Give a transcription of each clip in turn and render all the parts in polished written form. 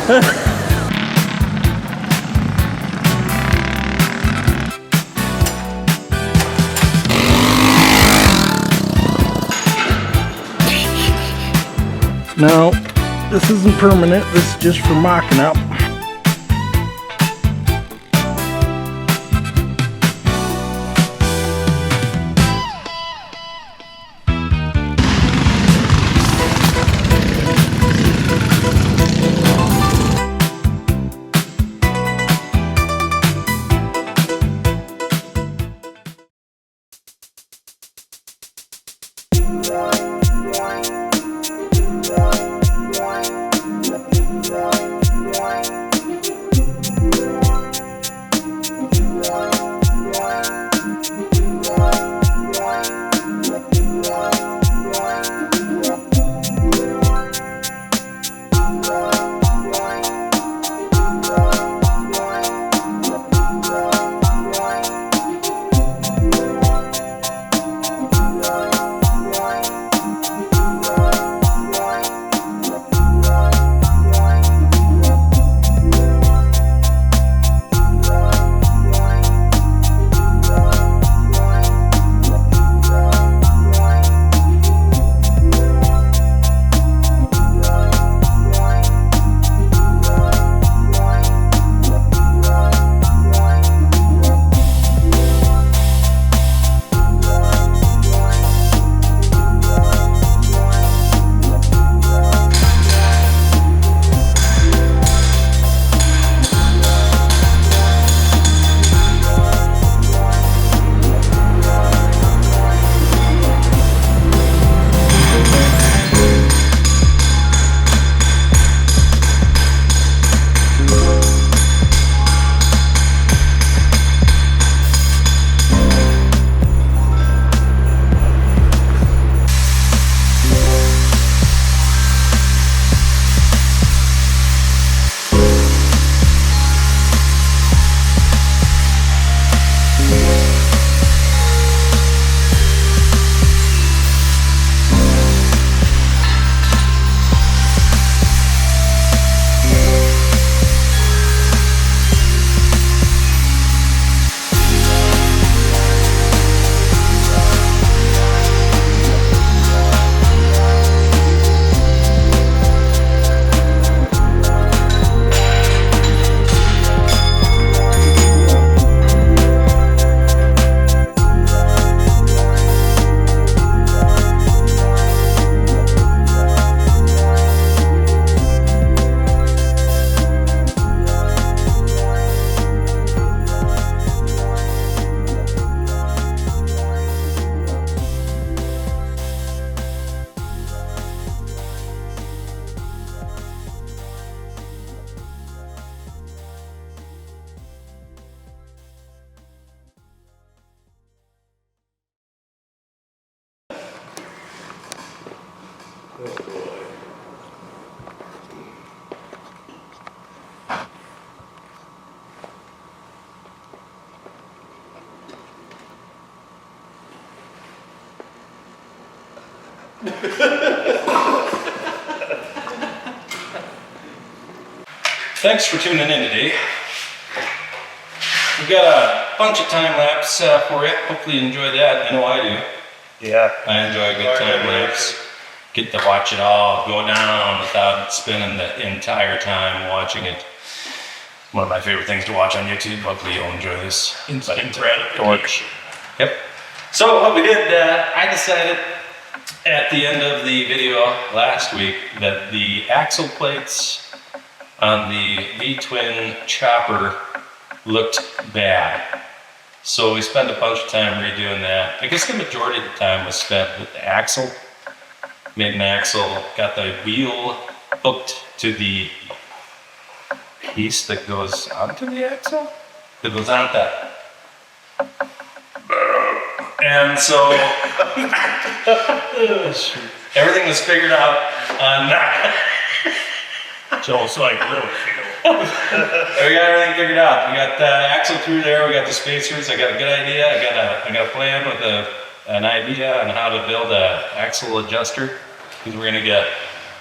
No, this isn't permanent. This is just for mocking up. Thanks for tuning in today. We've got a bunch of time lapse for you. Hopefully you enjoy that. I know I do. Yeah. I enjoy a good time lapse. Get to watch it all go down without spending the entire time watching it. One of my favorite things to watch on YouTube. Hopefully you'll enjoy this. Instant gratification. Yep. So what we did, I decided at the end of the video last week that the axle plates on the V-twin chopper looked bad. So we spent a bunch of time redoing that. I guess the majority of the time was spent with the axle. Made an axle, got the wheel hooked to the piece that goes onto the axle? That goes on that. And so everything was figured out on that. Joel's like, really? We got everything figured out. We got the axle through there. We got the spacers. I got a good idea. I got a plan with an idea on how to build an axle adjuster. Because we're gonna get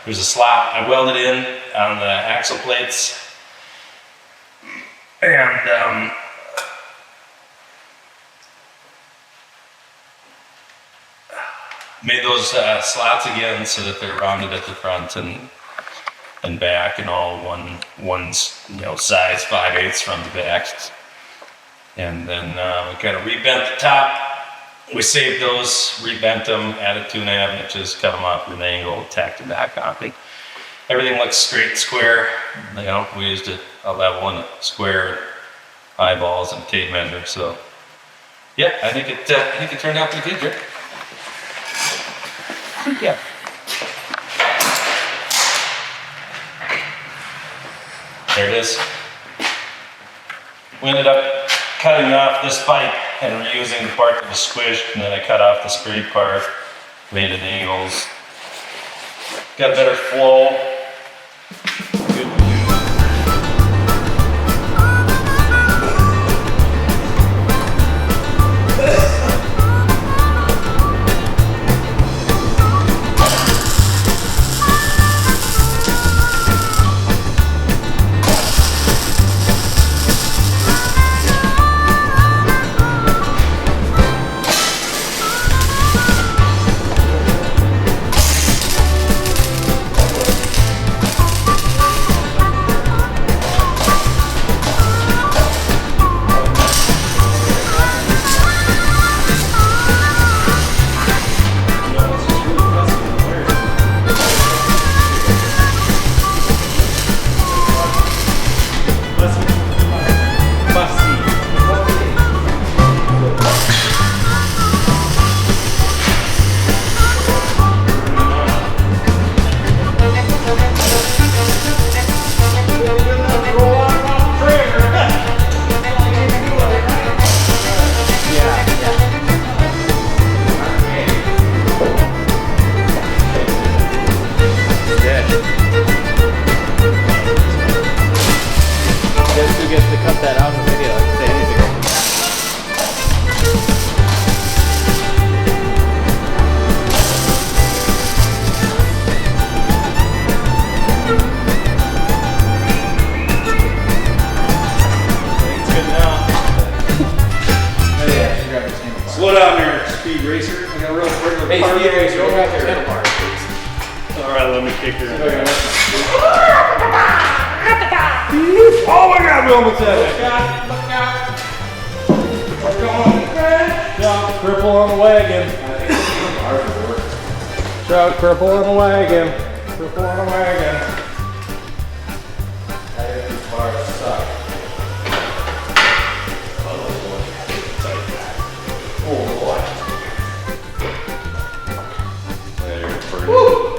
There's a slot I welded in on the axle plates, and made those slots again so that they're rounded at the front and back, and all one size 5/8 from the back. And then we kind of rebent the top. We saved those, rebent them, added 2.5 inches, cut them off with an angle, tacked it back on. Everything looks straight and square. We used a level and a square, eyeballs and a tape measure. So yeah, I think it turned out pretty good, Rick. Yeah. There it is. We ended up cutting off this pipe and reusing the part that was squished, and then I cut off the straight part, made it angles. Got a better flow. Good. Oh my God, we almost had it. Chuck, cripple on the wagon. Chuck, cripple on the wagon. Cripple on the wagon. These bars suck. Oh boy. Woo!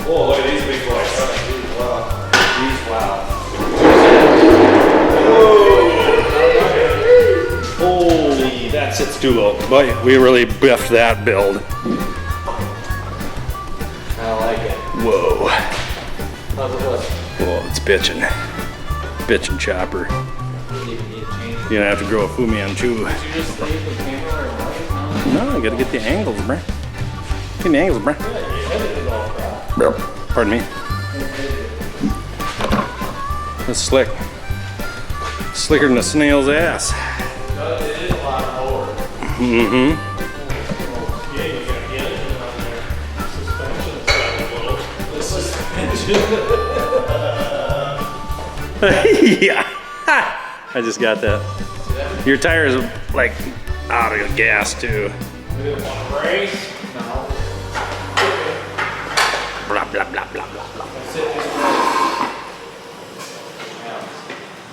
Oh, look at these big boys. These, wow. Holy, that sits too low. Boy, we really biffed that build. I like it. Whoa. How's it look? Whoa, it's bitching. Bitching chopper. You're gonna have to grow a Fu Manchu. Did you just leave the camera or what? No, I gotta get the angles, bruh. Get the angles, bruh. Pardon me. That's slick. Slicker than a snail's ass. It is a lot lower. Mm-hmm. Yeah, you gotta get it on there. Suspension. Yeah. Ha! I just got that. Your tires are like out of gas too. We didn't want to race. No. Blah blah blah blah blah blah. That's it.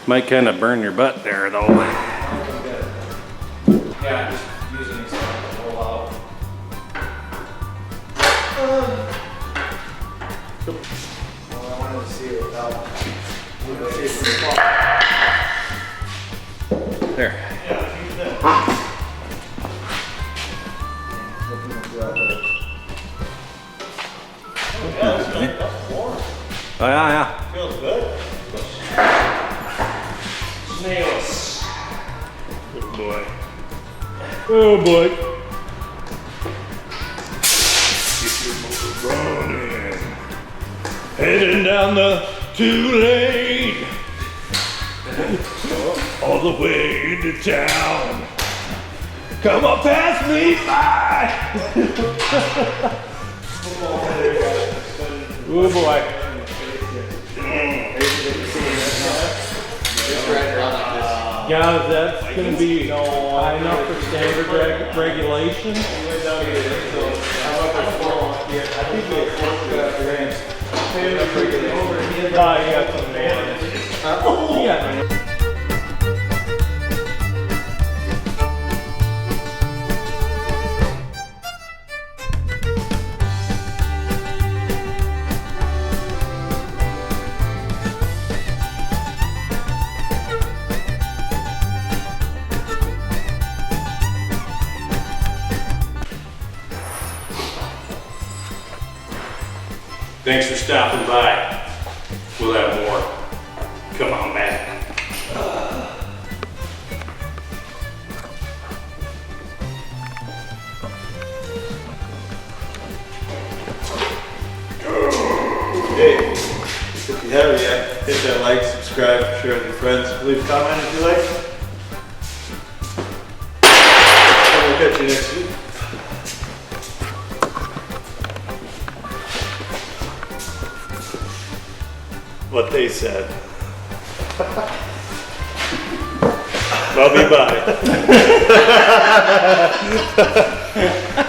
Might kind of burn your butt there though. Yeah, just using these to roll out. Well, I wanted to see it without. There. Oh yeah, Feels good. Snails. Good boy. Oh boy. Get your motor running. Heading down the 2-lane. All the way into town. Come on, pass me by. Oh boy. Guys, that's going to be high enough for standard regulation. You got some man. Yeah. Thanks for stopping by. We'll have more. Come on, man. Hey, if you haven't yet, hit that like, subscribe, share with your friends, leave a comment if you like. And we'll catch you next week. What they said. Love you, bye.